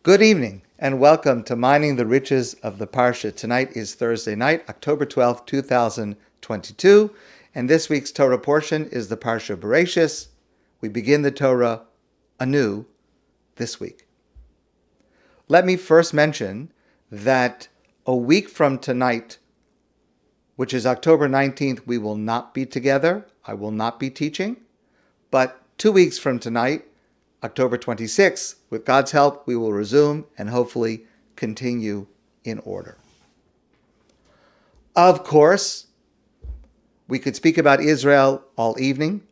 Good evening and welcome to Mining the Riches of the Parsha. Tonight is Thursday night, October 12th, 2022, and this week's Torah portion is the Parsha Bereishit. We begin the Torah anew this week. Let me first mention that a week from tonight, which is October 19th, we will not be together. I will not be teaching, but 2 weeks from tonight, October 26th, with God's help, we will resume and hopefully continue in order. Of course, we could speak about Israel all evening,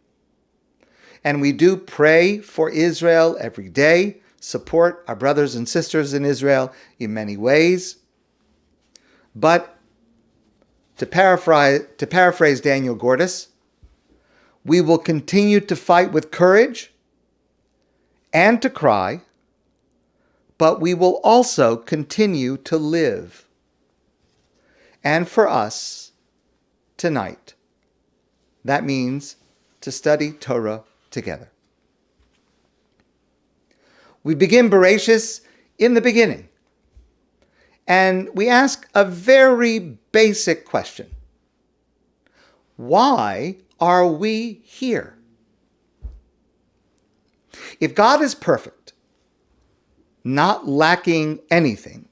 and we do pray for Israel every day, support our brothers and sisters in Israel in many ways. But to paraphrase Daniel Gordis, we will continue to fight with courage and to cry, but we will also continue to live. And for us, tonight, that means to study Torah together. We begin Bereishit in the beginning, and we ask a very basic question. Why are we here? If God is perfect, not lacking anything,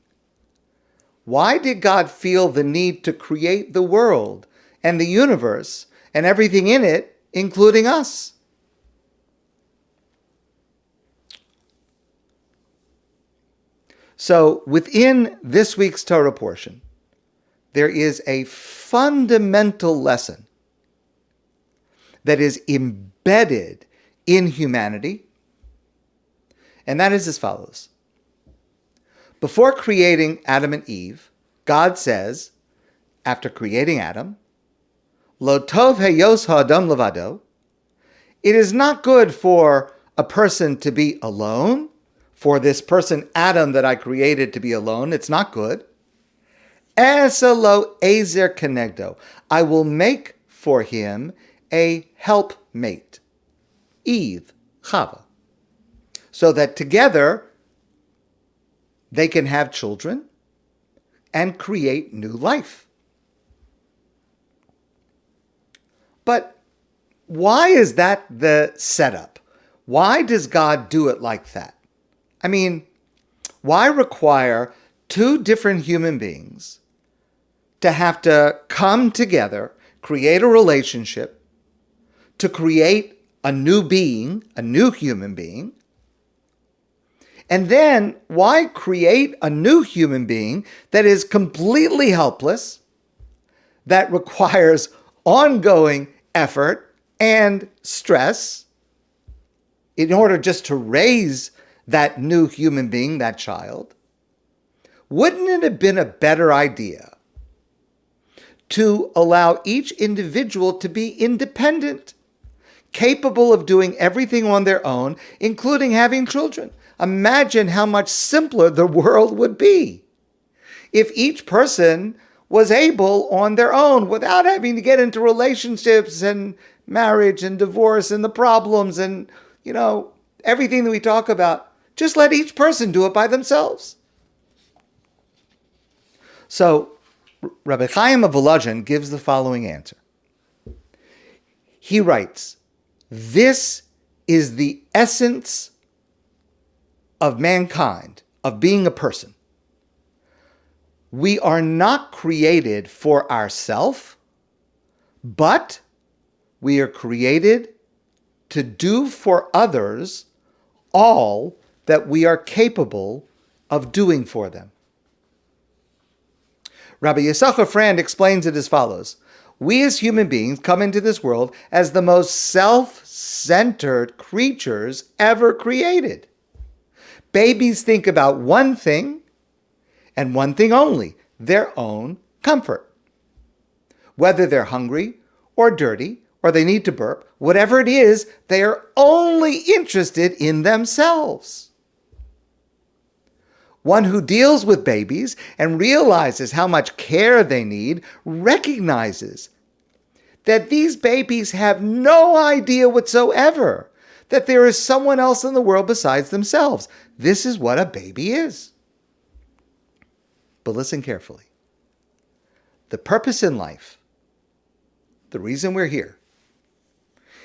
why did God feel the need to create the world and the universe and everything in it, including us? So within this week's Torah portion, there is a fundamental lesson that is embedded in humanity, and that is as follows. Before creating Adam and Eve, God says, after creating Adam, Lo tov heyos ha'adam levado, it is not good for a person to be alone, for this person Adam that I created to be alone, it's not good. Esa lo ezer kenegdo, I will make for him a helpmate, Eve, Chava, so that together they can have children and create new life. But why is that the setup? Why does God do it like that? I mean, why require two different human beings to have to come together, create a relationship, to create a new being, a new human being? And then why create a new human being that is completely helpless, that requires ongoing effort and stress in order just to raise that new human being, that child? Wouldn't it have been a better idea to allow each individual to be independent, capable of doing everything on their own, including having children? Imagine how much simpler the world would be if each person was able on their own without having to get into relationships and marriage and divorce and the problems and, everything that we talk about. Just let each person do it by themselves. So Rabbi Chaim Voloshin gives the following answer. He writes, this is the essence of mankind, of being a person. We are not created for ourselves, but we are created to do for others all that we are capable of doing for them. Rabbi Yisachar Frand explains it as follows. We as human beings come into this world as the most self-centered creatures ever created. Babies think about one thing and one thing only, their own comfort. Whether they're hungry or dirty or they need to burp, whatever it is, they are only interested in themselves. One who deals with babies and realizes how much care they need recognizes that these babies have no idea whatsoever that there is someone else in the world besides themselves. This is what a baby is. But listen carefully. The purpose in life, the reason we're here,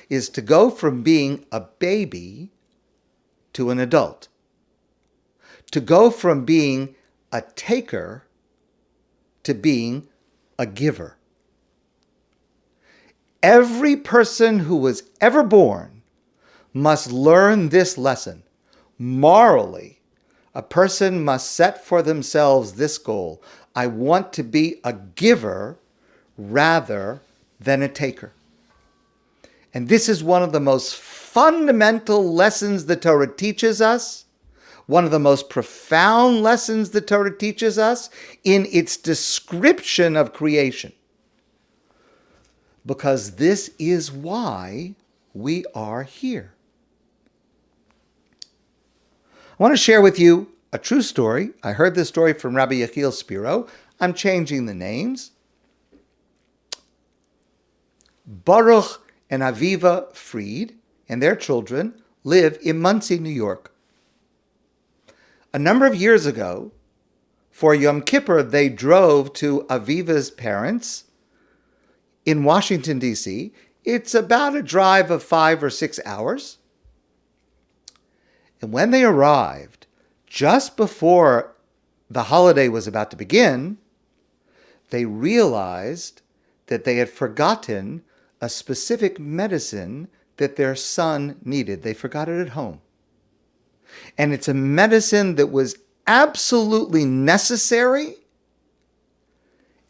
is to go from being a baby to an adult. To go from being a taker to being a giver. Every person who was ever born must learn this lesson. Morally, a person must set for themselves this goal. I want to be a giver rather than a taker. And this is one of the most fundamental lessons the Torah teaches us, one of the most profound lessons the Torah teaches us in its description of creation. Because this is why we are here. I want to share with you a true story. I heard this story from Rabbi Yechiel Spero. I'm changing the names. Baruch and Aviva Fried and their children live in Monsey, New York. A number of years ago, for Yom Kippur, they drove to Aviva's parents in Washington, D.C. It's about a drive of 5 or 6 hours. And when they arrived, just before the holiday was about to begin, they realized that they had forgotten a specific medicine that their son needed. They forgot it at home. And it's a medicine that was absolutely necessary.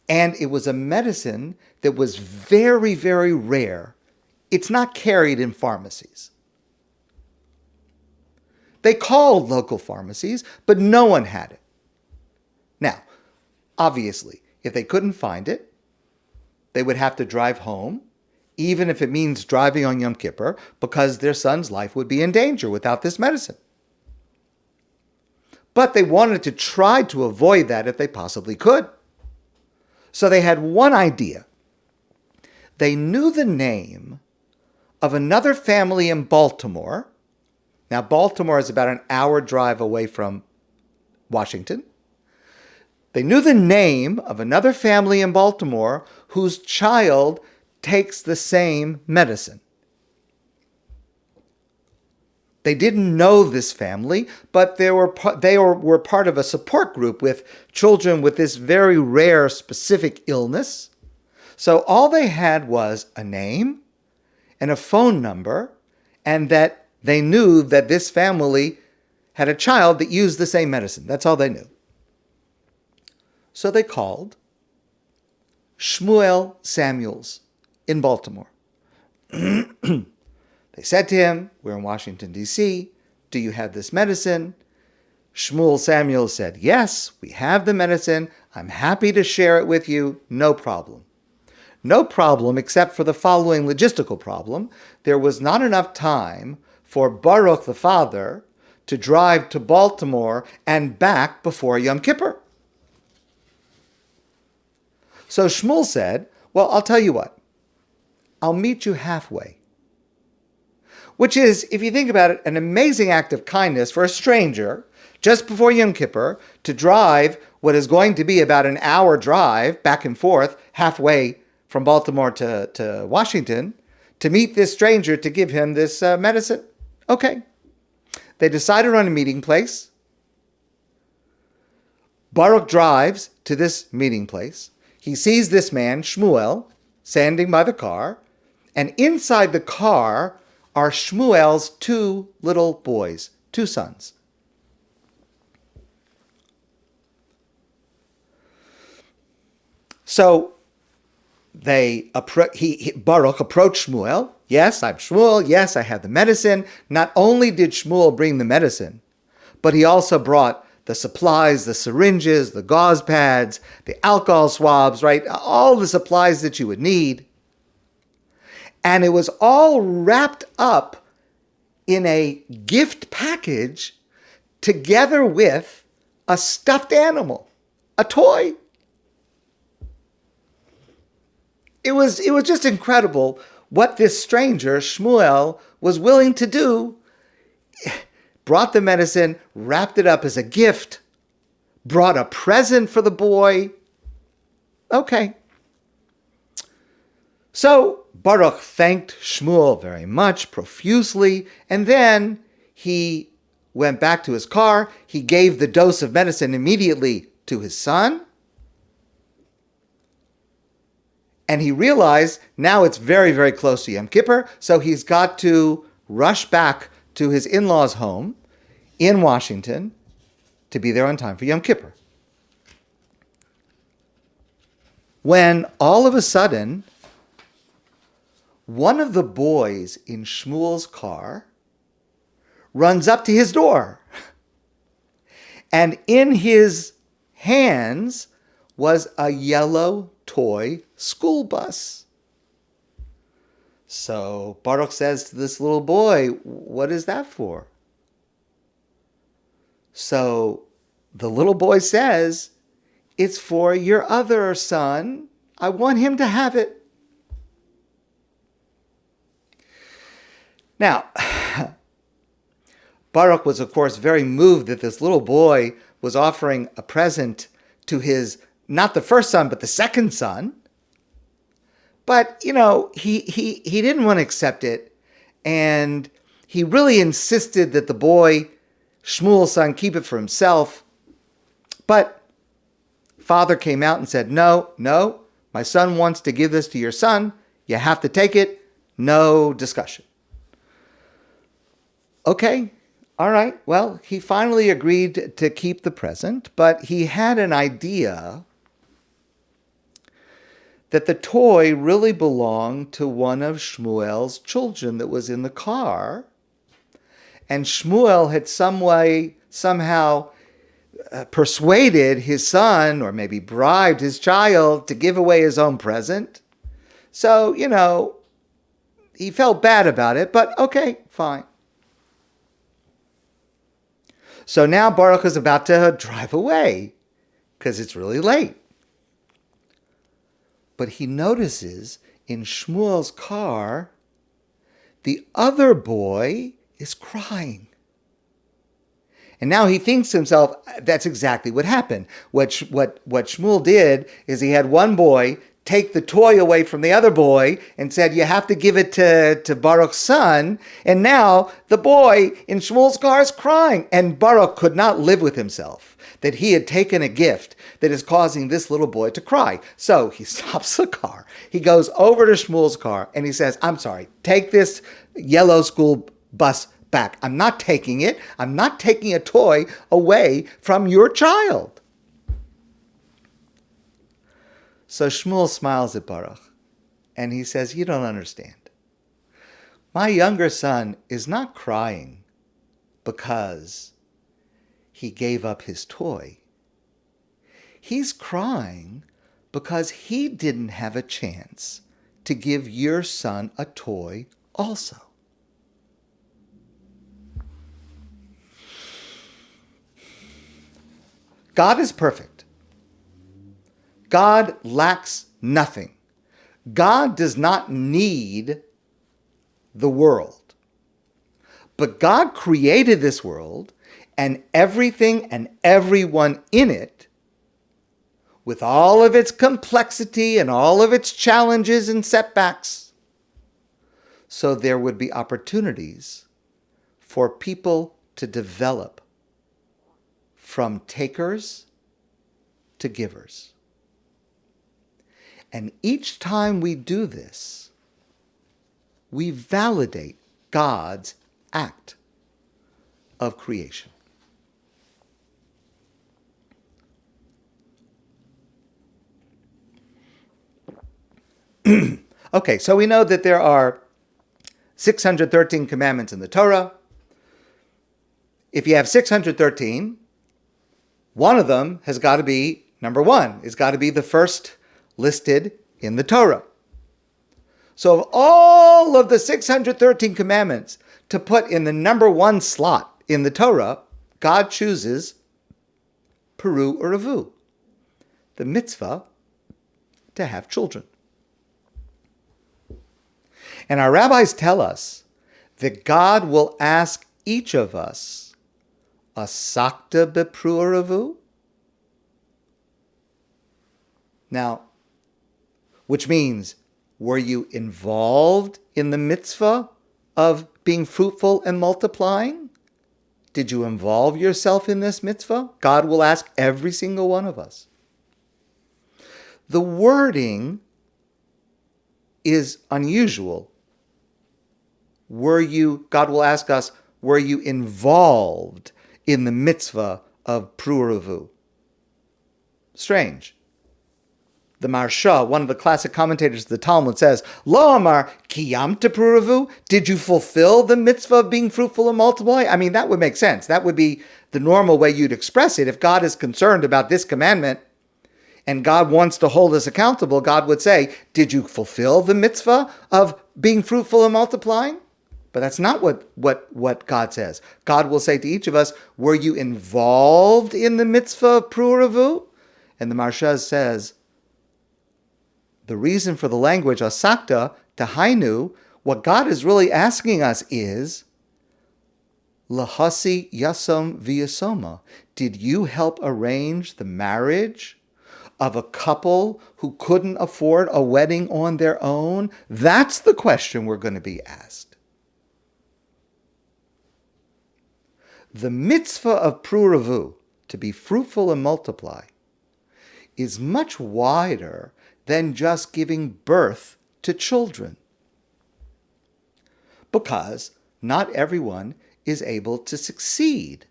And it was a medicine that was very, very rare. It's not carried in pharmacies. They called local pharmacies, but no one had it. Now, obviously, if they couldn't find it, they would have to drive home, even if it means driving on Yom Kippur, because their son's life would be in danger without this medicine. But they wanted to try to avoid that if they possibly could. So they had one idea. They knew the name of another family in Baltimore. Now, Baltimore is about an hour drive away from Washington. They knew the name of another family in Baltimore whose child takes the same medicine. They didn't know this family, but they were part of a support group with children with this very rare specific illness. So all they had was a name and a phone number, and that they knew that this family had a child that used the same medicine. That's all they knew. So they called Shmuel Samuels in Baltimore. They said to him, we're in Washington, D.C. Do you have this medicine? Shmuel Samuels said, yes, we have the medicine. I'm happy to share it with you. No problem. No problem except for the following logistical problem. There was not enough time for Baruch the father to drive to Baltimore and back before Yom Kippur. So Shmuel said, well, I'll tell you what. I'll meet you halfway. Which is, if you think about it, an amazing act of kindness for a stranger just before Yom Kippur to drive what is going to be about an hour drive back and forth halfway from Baltimore to Washington to meet this stranger to give him this medicine. Okay. They decided on a meeting place. Baruch drives to this meeting place. He sees this man, Shmuel, standing by the car, and inside the car are Shmuel's 2 little boys, 2 sons. So Baruch approached Shmuel. Yes, I'm Shmuel. Yes, I have the medicine. Not only did Shmuel bring the medicine, but he also brought the supplies, the syringes, the gauze pads, the alcohol swabs, right? All the supplies that you would need. And it was all wrapped up in a gift package together with a stuffed animal, a toy. It was just incredible what this stranger, Shmuel, was willing to do. Brought the medicine, wrapped it up as a gift, brought a present for the boy. Okay. So Baruch thanked Shmuel very much, profusely, and then he went back to his car. He gave the dose of medicine immediately to his son. And he realized now it's very, very close to Yom Kippur, so he's got to rush back to his in-laws' home in Washington to be there on time for Yom Kippur. When all of a sudden, one of the boys in Shmuel's car runs up to his door. And in his hands was a yellow toy school bus. So Baruch says to this little boy, "What is that for?" So the little boy says, "It's for your other son. I want him to have it." Now, Baruch was, of course, very moved that this little boy was offering a present to his, not the first son, but the second son. But, he didn't want to accept it. And he really insisted that the boy, Shmuel's son, keep it for himself. But father came out and said, no, my son wants to give this to your son. You have to take it. No discussion. Okay, all right. Well, he finally agreed to keep the present, but he had an idea that the toy really belonged to one of Shmuel's children that was in the car. And Shmuel had somehow persuaded his son, or maybe bribed his child, to give away his own present. So, he felt bad about it, but okay, fine. So now Baruch is about to drive away because it's really late. But he notices in Shmuel's car, the other boy is crying. And now he thinks to himself, that's exactly what happened. What Shmuel did is he had one boy take the toy away from the other boy and said, you have to give it to Baruch's son. And now the boy in Shmuel's car is crying. And Baruch could not live with himself that he had taken a gift that is causing this little boy to cry. So he stops the car. He goes over to Shmuel's car and he says, I'm sorry, take this yellow school bus back. I'm not taking it. I'm not taking a toy away from your child. So Shmuel smiles at Baruch and he says, you don't understand. My younger son is not crying because he gave up his toy. He's crying because he didn't have a chance to give your son a toy also. God is perfect. God lacks nothing. God does not need the world. But God created this world and everything and everyone in it, with all of its complexity and all of its challenges and setbacks, so there would be opportunities for people to develop from takers to givers. And each time we do this, we validate God's act of creation. Okay, so we know that there are 613 commandments in the Torah. If you have 613, one of them has got to be, number one, it's got to be the first listed in the Torah. So of all of the 613 commandments to put in the number one slot in the Torah, God chooses Peru Uravu, the mitzvah to have children. And our rabbis tell us that God will ask each of us, Asakta bepru'aravu? Now, which means, were you involved in the mitzvah of being fruitful and multiplying? Did you involve yourself in this mitzvah? God will ask every single one of us. The wording is unusual. God will ask us, were you involved in the mitzvah of pru'aravu? Strange. The Marsha, one of the classic commentators of the Talmud, says, Lo amar kiyamta pru'aravu? Did you fulfill the mitzvah of being fruitful and multiply? I mean, that would make sense. That would be the normal way you'd express it. If God is concerned about this commandment and God wants to hold us accountable, God would say, did you fulfill the mitzvah of being fruitful and multiplying? But that's not what God says. God will say to each of us, were you involved in the mitzvah of pru'aravu? And the Marsha says, the reason for the language asakta, tahainu, what God is really asking us is, lahasi yasom v'yasoma. Did you help arrange the marriage of a couple who couldn't afford a wedding on their own? That's the question we're going to be asked. The mitzvah of pru'aravu, to be fruitful and multiply, is much wider than just giving birth to children. Because not everyone is able to succeed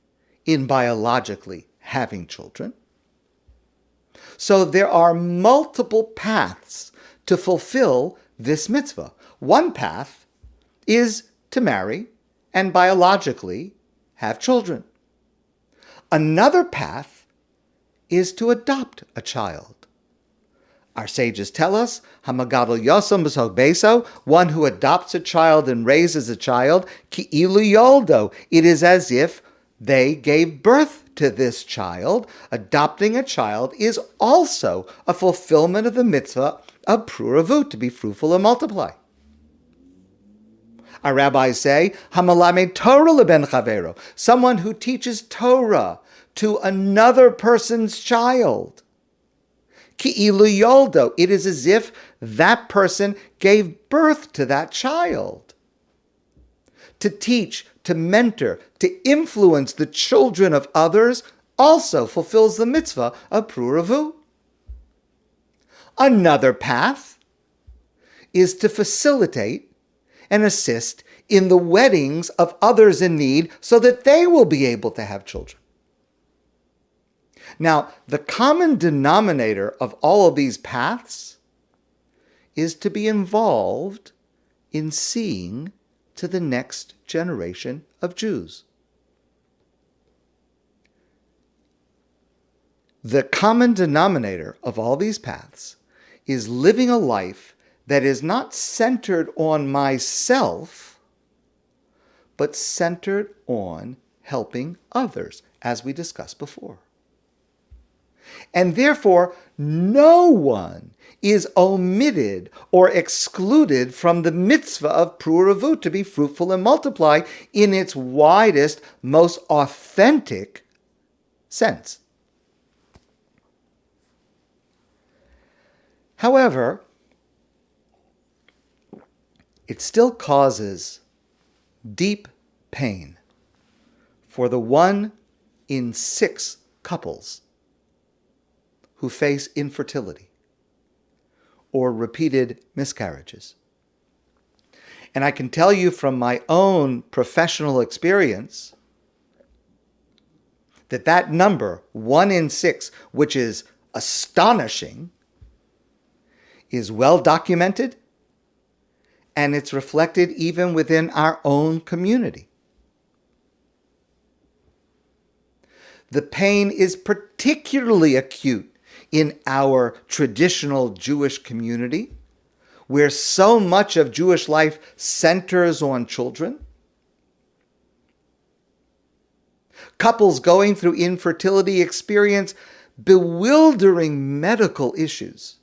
in biologically having children. So there are multiple paths to fulfill this mitzvah. One path is to marry and biologically have children. Another path is to adopt a child. Our sages tell us, Hamagadol Yosem B'Sog Beso, one who adopts a child and raises a child, Ki'ilu Yoldo, it is as if they gave birth to this child. Adopting a child is also a fulfillment of the mitzvah of pru'aravu, to be fruitful and multiply. Our rabbis say, Hamalame Torah leben chavero, someone who teaches Torah to another person's child. Ki'ilu yoldo, it is as if that person gave birth to that child. To teach, to mentor, to influence the children of others also fulfills the mitzvah of pru'aravu. Another path is to facilitate and assist in the weddings of others in need so that they will be able to have children. Now, the common denominator of all of these paths is to be involved in seeing to the next generation of Jews. The common denominator of all these paths is living a life that is not centered on myself, but centered on helping others, as we discussed before. And therefore, no one is omitted or excluded from the mitzvah of pru'aravu, to be fruitful and multiply, in its widest, most authentic sense. However, it still causes deep pain for the 1 in 6 couples who face infertility or repeated miscarriages. And I can tell you from my own professional experience that that number, 1 in 6, which is astonishing, is well documented, and it's reflected even within our own community. The pain is particularly acute in our traditional Jewish community, where so much of Jewish life centers on children. Couples going through infertility experience bewildering medical issues.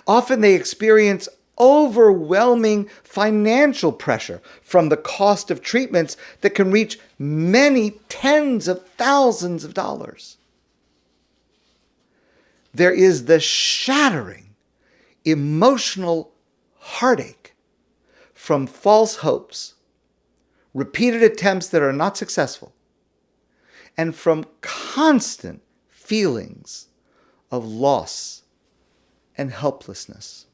Often they experience overwhelming financial pressure from the cost of treatments that can reach many tens of thousands of dollars. There is the shattering emotional heartache from false hopes, repeated attempts that are not successful, and from constant feelings of loss and helplessness.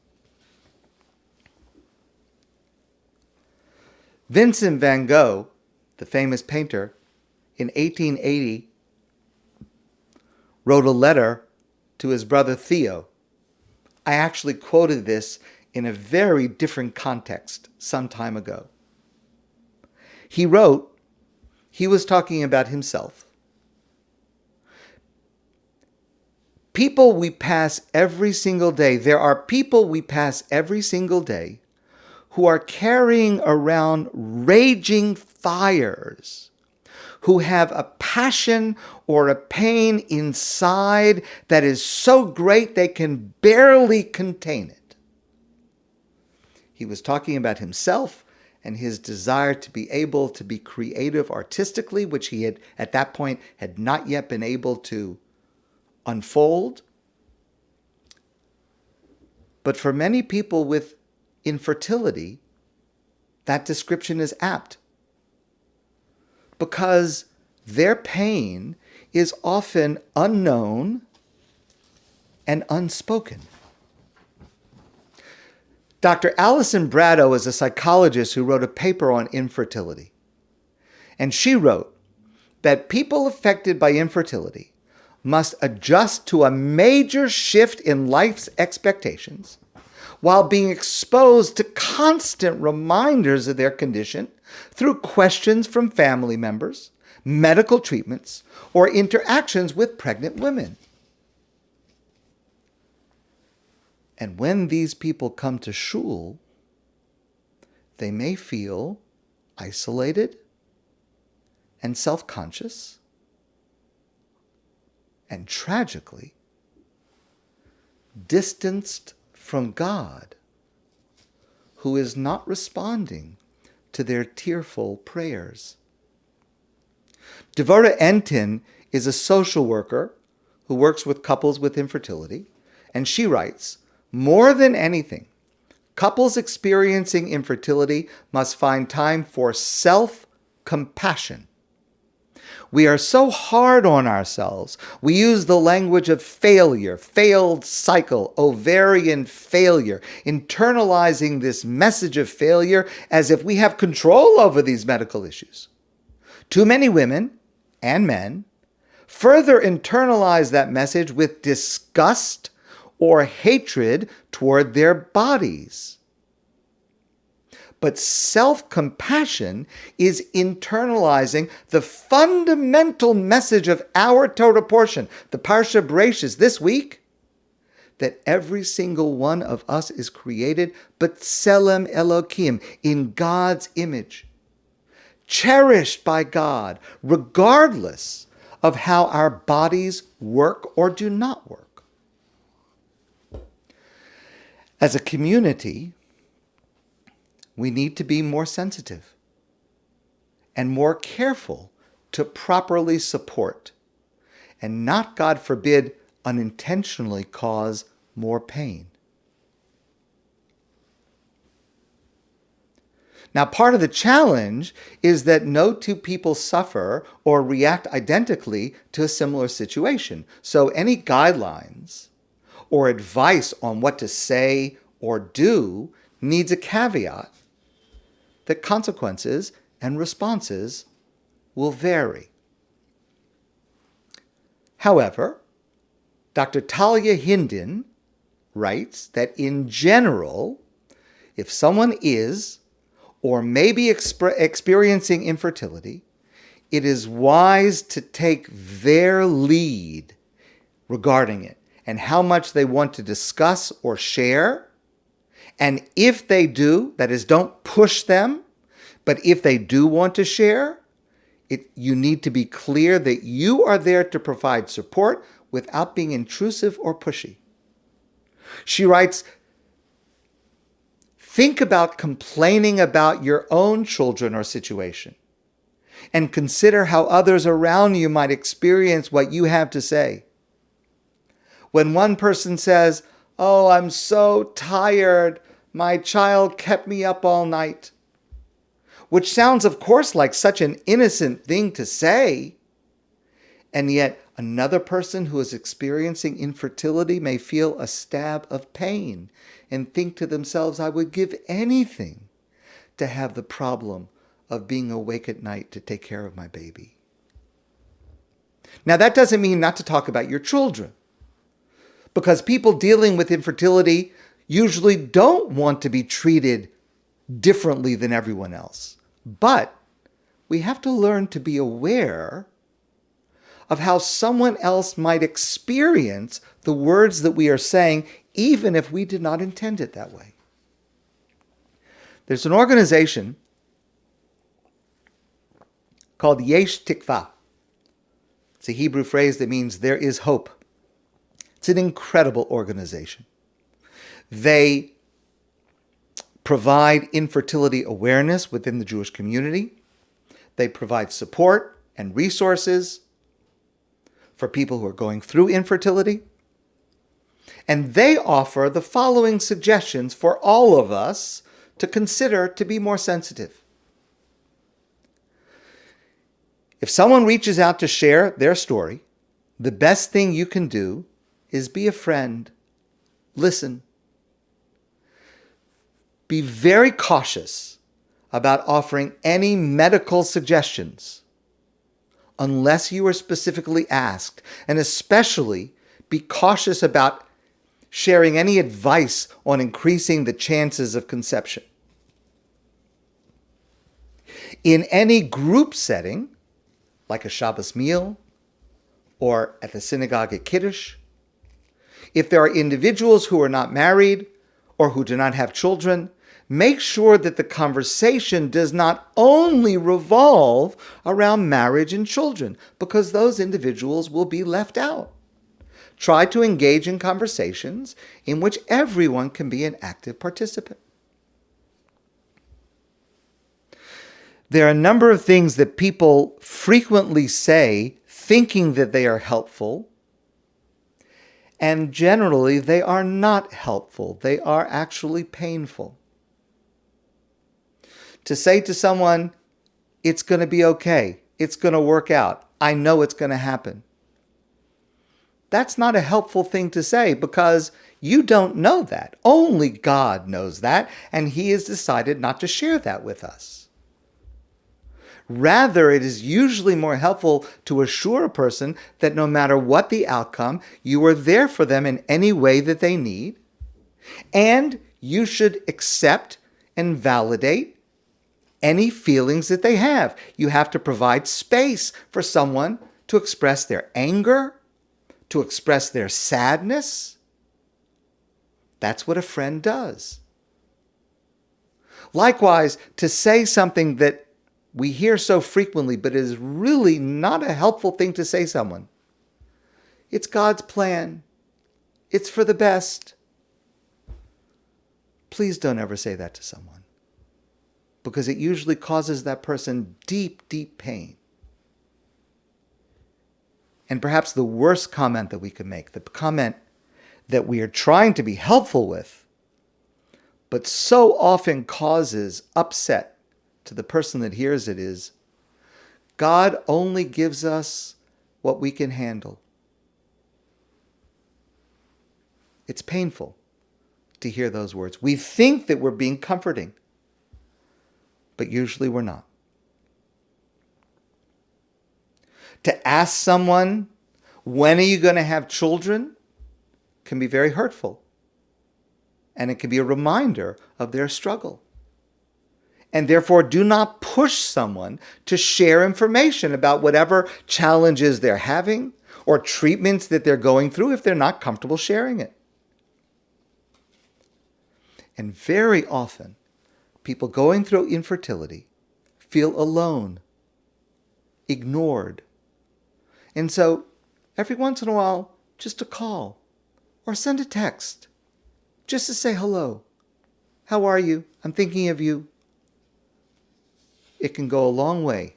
Vincent Van Gogh, the famous painter, in 1880 wrote a letter to his brother Theo. I actually quoted this in a very different context some time ago. He wrote, he was talking about himself. People we pass every single day, there are people we pass every single day who are carrying around raging fires, who have a passion or a pain inside that is so great they can barely contain it. He was talking about himself and his desire to be able to be creative artistically, which he had at that point had not yet been able to unfold. But for many people with infertility, that description is apt, because their pain is often unknown and unspoken. Dr. Alison Braddow is a psychologist who wrote a paper on infertility. And she wrote that people affected by infertility must adjust to a major shift in life's expectations while being exposed to constant reminders of their condition through questions from family members, medical treatments, or interactions with pregnant women. And when these people come to shul, they may feel isolated and self-conscious, and tragically distanced from God, who is not responding to their tearful prayers. Devorah Entin is a social worker who works with couples with infertility, and she writes, more than anything, couples experiencing infertility must find time for self-compassion. We are so hard on ourselves. We use the language of failure, failed cycle, ovarian failure, internalizing this message of failure as if we have control over these medical issues. Too many women and men further internalize that message with disgust or hatred toward their bodies. But self-compassion is internalizing the fundamental message of our Torah portion, the Parsha Bereishit this week, that every single one of us is created b'tselem Elokim, in God's image, cherished by God, regardless of how our bodies work or do not work. As a community, we need to be more sensitive and more careful to properly support and not, God forbid, unintentionally cause more pain. Now, part of the challenge is that no two people suffer or react identically to a similar situation. So any guidelines or advice on what to say or do needs a caveat that consequences and responses will vary. However, Dr. Talia Hinden writes that in general, if someone is or may be experiencing infertility, it is wise to take their lead regarding it and how much they want to discuss or share. And if they do, that is, don't push them, but if they do want to share, you need to be clear that you are there to provide support without being intrusive or pushy. She writes, think about complaining about your own children or situation, and consider how others around you might experience what you have to say. When one person says, "Oh, I'm so tired. My child kept me up all night," which sounds, of course, like such an innocent thing to say, and yet another person who is experiencing infertility may feel a stab of pain and think to themselves, "I would give anything to have the problem of being awake at night to take care of my baby." Now, that doesn't mean not to talk about your children, because people dealing with infertility usually don't want to be treated differently than everyone else. But we have to learn to be aware of how someone else might experience the words that we are saying, even if we did not intend it that way. There's an organization called YESK. It's a Hebrew phrase that means there is hope. It's an incredible organization. They provide infertility awareness within the Jewish community. They provide support and resources for people who are going through infertility. And they offer the following suggestions for all of us to consider to be more sensitive. If someone reaches out to share their story, the best thing you can do is be a friend. Listen. Be very cautious about offering any medical suggestions unless you are specifically asked, and especially be cautious about sharing any advice on increasing the chances of conception. In any group setting, like a Shabbos meal or at the synagogue at Kiddush, if there are individuals who are not married or who do not have children, make sure that the conversation does not only revolve around marriage and children, because those individuals will be left out. Try to engage in conversations in which everyone can be an active participant. There are a number of things that people frequently say, thinking that they are helpful, and generally they are not helpful. They are actually painful. To say to someone, "It's going to be okay. It's going to work out. I know it's going to happen." That's not a helpful thing to say, because you don't know that. Only God knows that, and He has decided not to share that with us. Rather, it is usually more helpful to assure a person that no matter what the outcome, you are there for them in any way that they need, and you should accept and validate any feelings that they have. You have to provide space for someone to express their anger, to express their sadness. That's what a friend does. Likewise, to say something that we hear so frequently, but is really not a helpful thing to say to someone. "It's God's plan. It's for the best." Please don't ever say that to someone, because it usually causes that person deep, deep pain. And perhaps the worst comment that we can make, the comment that we are trying to be helpful with, but so often causes upset to the person that hears it, is, "God only gives us what we can handle." It's painful to hear those words. We think that we're being comforting, but usually we're not. To ask someone, "When are you going to have children?" can be very hurtful, and it can be a reminder of their struggle. And therefore, do not push someone to share information about whatever challenges they're having or treatments that they're going through if they're not comfortable sharing it. And very often, people going through infertility feel alone, ignored. And so, every once in a while, just a call or send a text just to say hello. How are you? I'm thinking of you. It can go a long way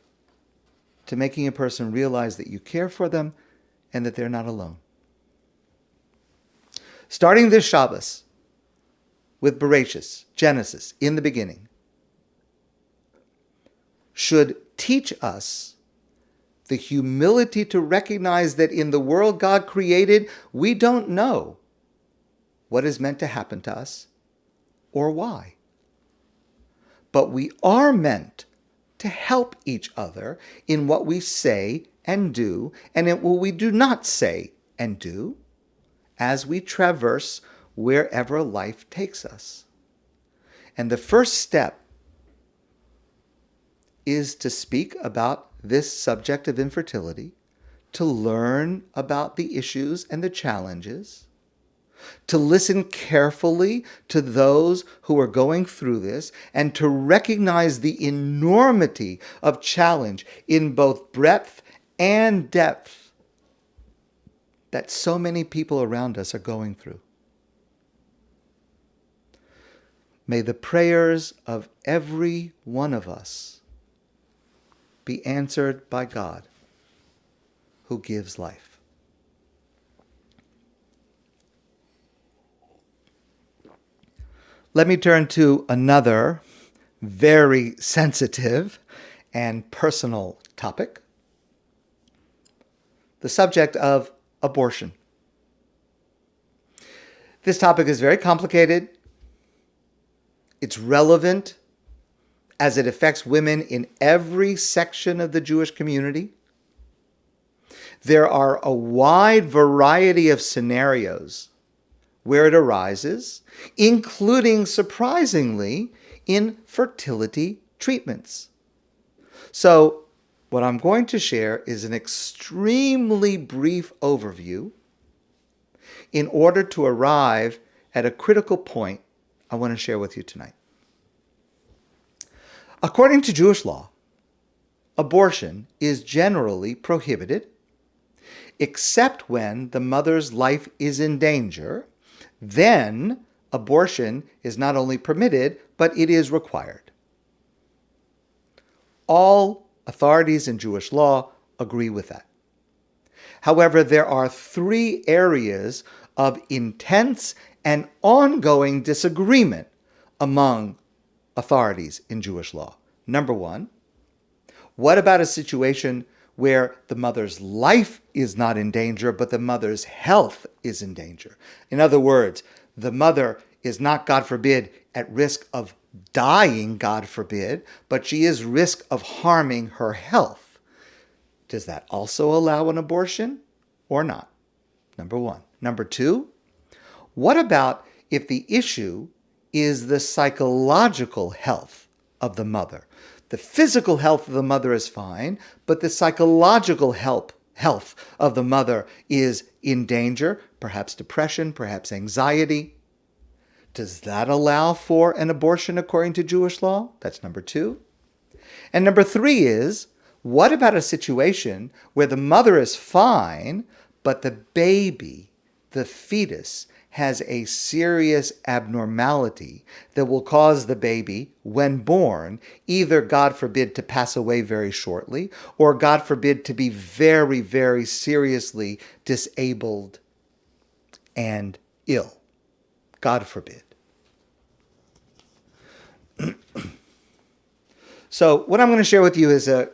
to making a person realize that you care for them and that they're not alone. Starting this Shabbos with Bereishit, Genesis, in the beginning, should teach us the humility to recognize that in the world God created, we don't know what is meant to happen to us or why. But we are meant to help each other in what we say and do, and in what we do not say and do, as we traverse wherever life takes us. And the first step is to speak about this subject of infertility, to learn about the issues and the challenges, to listen carefully to those who are going through this, and to recognize the enormity of challenge in both breadth and depth that so many people around us are going through. May the prayers of every one of us be answered by God, who gives life. Let me turn to another very sensitive and personal topic, the subject of abortion. This topic is very complicated. It's relevant as it affects women in every section of the Jewish community. There are a wide variety of scenarios where it arises, including, surprisingly, in fertility treatments. So, what I'm going to share is an extremely brief overview in order to arrive at a critical point I want to share with you tonight. According to Jewish law, abortion is generally prohibited, except when the mother's life is in danger. Then abortion is not only permitted, but it is required. All authorities in Jewish law agree with that. However, there are three areas of intense and ongoing disagreement among authorities in Jewish law. Number one, what about a situation where the mother's life is not in danger, but the mother's health is in danger? In other words, the mother is not, God forbid, at risk of dying, God forbid, but she is at risk of harming her health. Does that also allow an abortion or not? Number one. Number two, what about if the issue is the psychological health of the mother? The physical health of the mother is fine, but the psychological health of the mother is in danger, perhaps depression, perhaps anxiety. Does that allow for an abortion according to Jewish law? That's number two. And number three is, what about a situation where the mother is fine, but the baby, the fetus, has a serious abnormality that will cause the baby, when born, either, God forbid, to pass away very shortly, or, God forbid, to be very, very seriously disabled and ill. God forbid. So what I'm going to share with you is an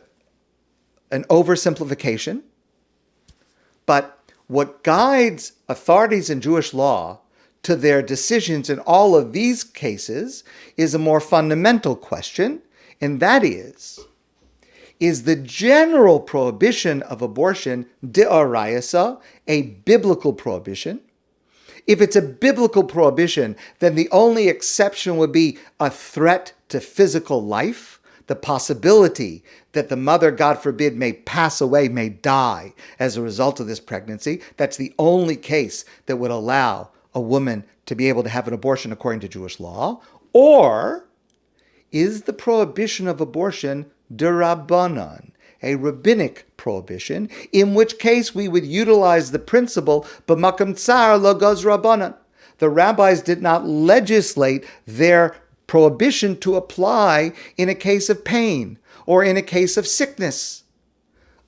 oversimplification, but what guides authorities in Jewish law to their decisions in all of these cases is a more fundamental question, and that is the general prohibition of abortion derive a biblical prohibition? If it's a biblical prohibition, then the only exception would be a threat to physical life, the possibility that the mother, God forbid, may pass away, may die as a result of this pregnancy. That's the only case that would allow a woman to be able to have an abortion according to Jewish law. Or is the prohibition of abortion d'Rabbanan, a rabbinic prohibition, in which case we would utilize the principle, b'makam tsar lo goz Rabbanan. The rabbis did not legislate their prohibition to apply in a case of pain or in a case of sickness,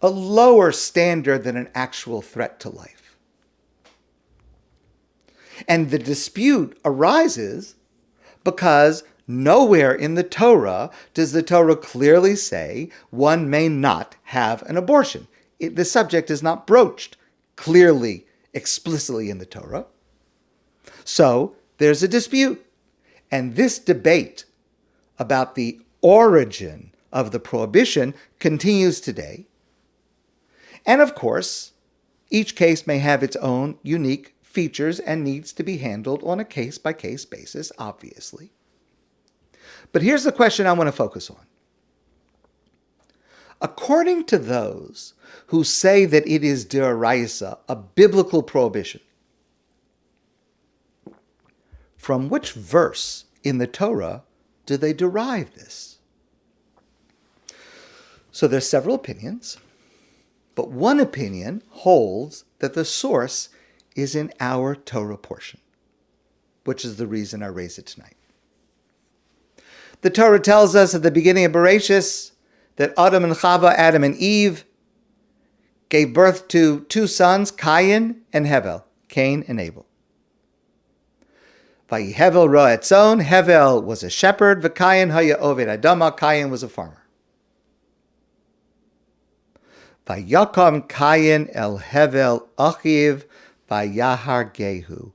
a lower standard than an actual threat to life. And the dispute arises because nowhere in the Torah does the Torah clearly say one may not have an abortion. The subject is not broached clearly, explicitly in the Torah. So there's a dispute. And this debate about the origin of the prohibition continues today. And of course, each case may have its own unique features and needs to be handled on a case-by-case basis, obviously. But here's the question I want to focus on. According to those who say that it is derive, a biblical prohibition, from which verse in the Torah do they derive this? So there's several opinions, but one opinion holds that the source is in our Torah portion, which is the reason I raise it tonight. The Torah tells us at the beginning of Bereishit that Adam and Chava, Adam and Eve, gave birth to two sons, Cain and Hevel, Cain and Abel. Hevel ro'a etzon, Hevel was a shepherd, v'Cain haya oved adama, Cain was a farmer. Vayakam Cain el Hevel achiv, vayahar gehu.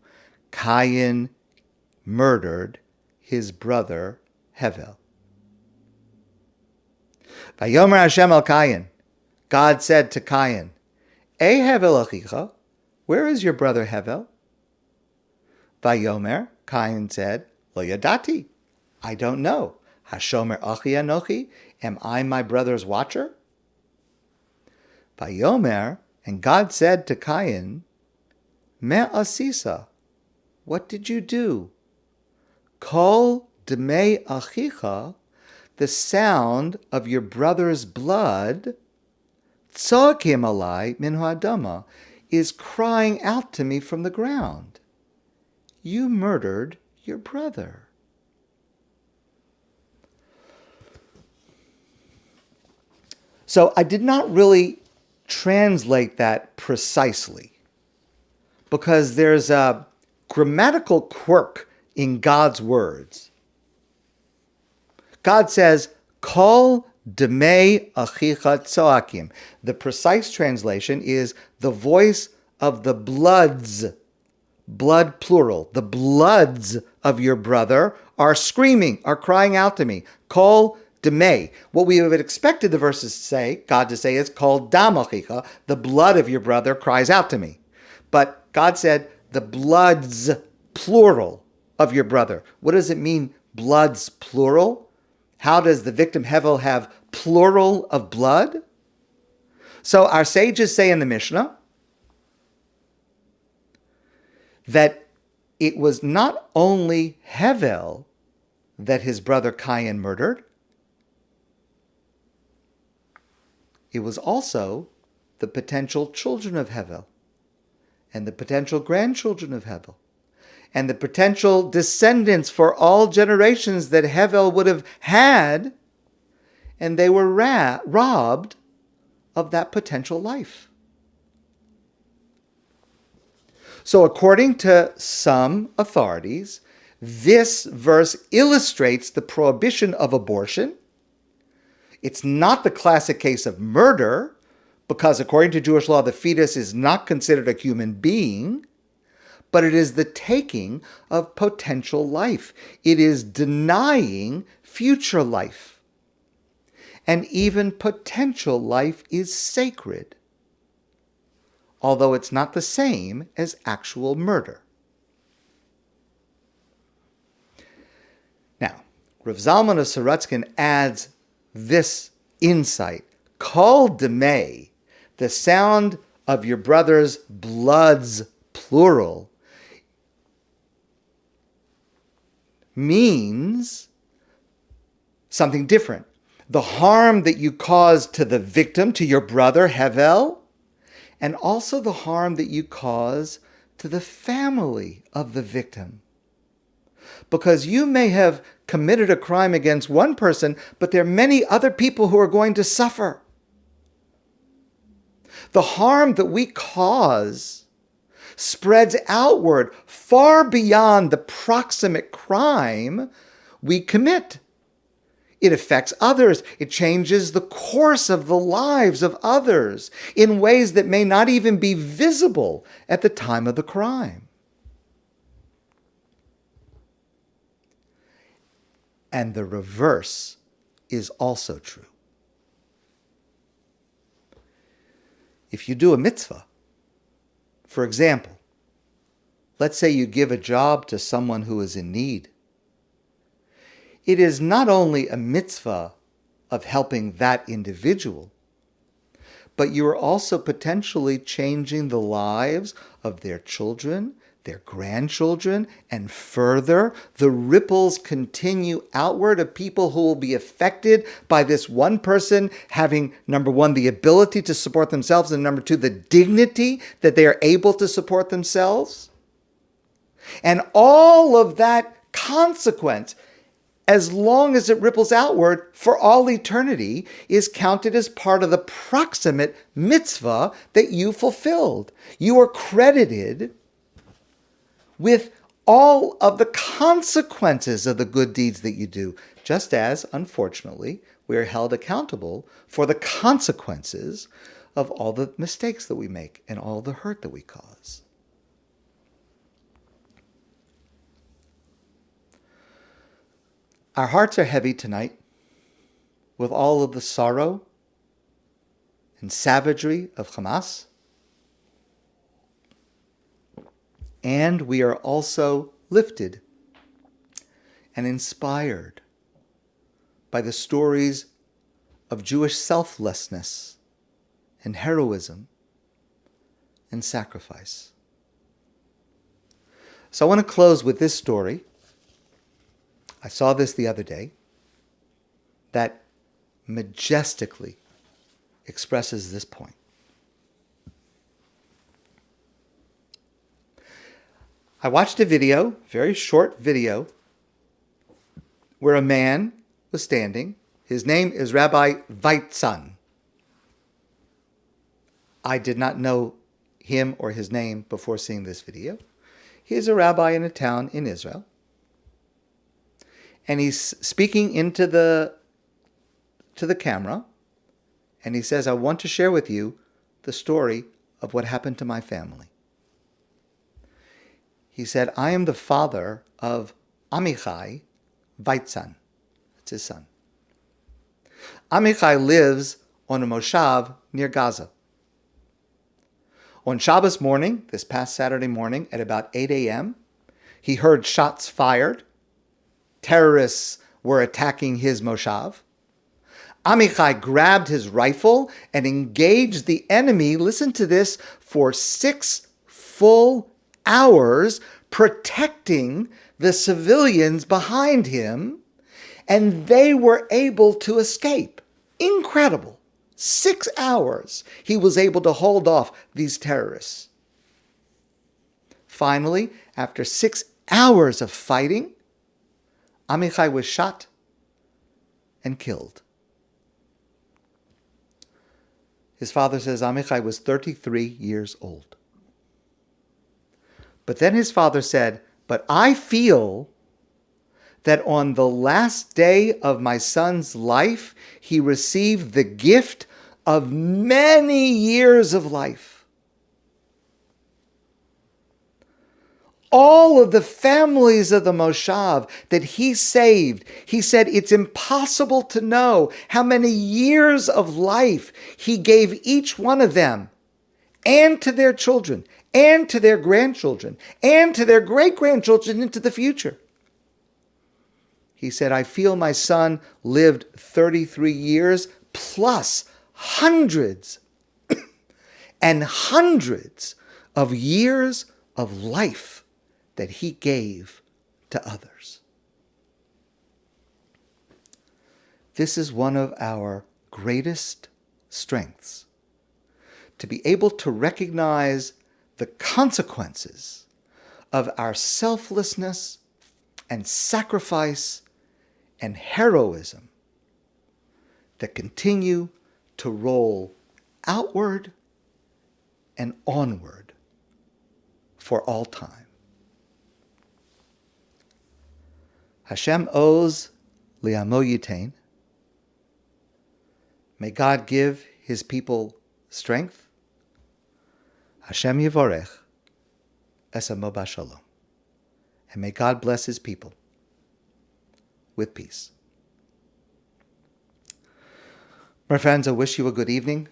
Cain murdered his brother Hevel. Vayomer Hashem el Cain. God said to Cain, "Ei Hevel achicha, where is your brother Hevel?" Vayomer, Cain said, "Lo yadati, I don't know. Hashomer achi anochi, am I my brother's watcher?" Vayomer, and God said to Cain, "Me asisa, what did you do? Kol demei achicha, the sound of your brother's blood, tzoakim alai min ha'adama, is crying out to me from the ground. You murdered your brother." So I did not really translate that precisely because there's a grammatical quirk in God's words. God says, "Kol demei achicha tzoakim." The precise translation is the voice of the bloods, blood plural, the bloods of your brother are screaming, are crying out to me. Kol demei. What we would expected the verses to say, God to say, is kol dam achicha, the blood of your brother cries out to me. But God said, the bloods plural of your brother. What does it mean, bloods plural? How does the victim Hevel have plural of blood? So our sages say in the Mishnah that it was not only Hevel that his brother Cain murdered, it was also the potential children of Hevel and the potential grandchildren of Hevel and the potential descendants for all generations that Hevel would have had, and they were robbed of that potential life. So according to some authorities, this verse illustrates the prohibition of abortion. It's not the classic case of murder, because according to Jewish law, the fetus is not considered a human being, but it is the taking of potential life. It is denying future life. And even potential life is sacred, although it's not the same as actual murder. Now, Rav Zalman of Sorotzkin adds this insight. Kol demei, the sound of your brother's bloods, plural, means something different. The harm that you caused to the victim, to your brother, Hevel, and also the harm that you cause to the family of the victim. Because you may have committed a crime against one person, but there are many other people who are going to suffer. The harm that we cause spreads outward far beyond the proximate crime we commit. It affects others. It changes the course of the lives of others in ways that may not even be visible at the time of the crime. And the reverse is also true. If you do a mitzvah, for example, let's say you give a job to someone who is in need, it is not only a mitzvah of helping that individual, but you are also potentially changing the lives of their children, their grandchildren, and further, the ripples continue outward of people who will be affected by this one person having, number one, the ability to support themselves, and number two, the dignity that they are able to support themselves. And all of that consequence, as long as it ripples outward for all eternity, is counted as part of the proximate mitzvah that you fulfilled. You are credited with all of the consequences of the good deeds that you do, just as, unfortunately, we are held accountable for the consequences of all the mistakes that we make and all the hurt that we cause. Our hearts are heavy tonight with all of the sorrow and savagery of Hamas. And we are also lifted and inspired by the stories of Jewish selflessness and heroism and sacrifice. So I want to close with this story. I saw this the other day that majestically expresses this point. I watched a video, very short video, where a man was standing. His name is Rabbi Veitzan. I did not know him or his name before seeing this video. He is a rabbi in a town in Israel. And he's speaking into the camera, and he says, I want to share with you the story of what happened to my family. He said, I am the father of Amichai Veitzan. That's his son. Amichai lives on a moshav near Gaza. On Shabbos morning, this past Saturday morning, at about 8 a.m., he heard shots fired. Terrorists were attacking his moshav. Amichai grabbed his rifle and engaged the enemy, listen to this, for 6 full hours, protecting the civilians behind him, and they were able to escape. Incredible. 6 hours he was able to hold off these terrorists. Finally, after 6 hours of fighting, Amichai was shot and killed. His father says Amichai was 33 years old. But then his father said, but I feel that on the last day of my son's life, he received the gift of many years of life. All of the families of the moshav that he saved, he said it's impossible to know how many years of life he gave each one of them, and to their children, and to their grandchildren, and to their great-grandchildren into the future. He said, I feel my son lived 33 years plus hundreds and hundreds of years of life that he gave to others. This is one of our greatest strengths, to be able to recognize the consequences of our selflessness, and sacrifice and heroism that continue to roll outward and onward for all time. Hashem oz li'amo yitain. May God give his people strength. Hashem yivorech es amo b'shalom. And may God bless his people with peace. My friends, I wish you a good evening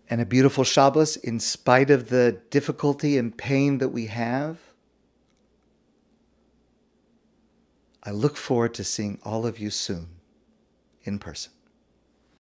and a beautiful Shabbos in spite of the difficulty and pain that we have. I look forward to seeing all of you soon in person.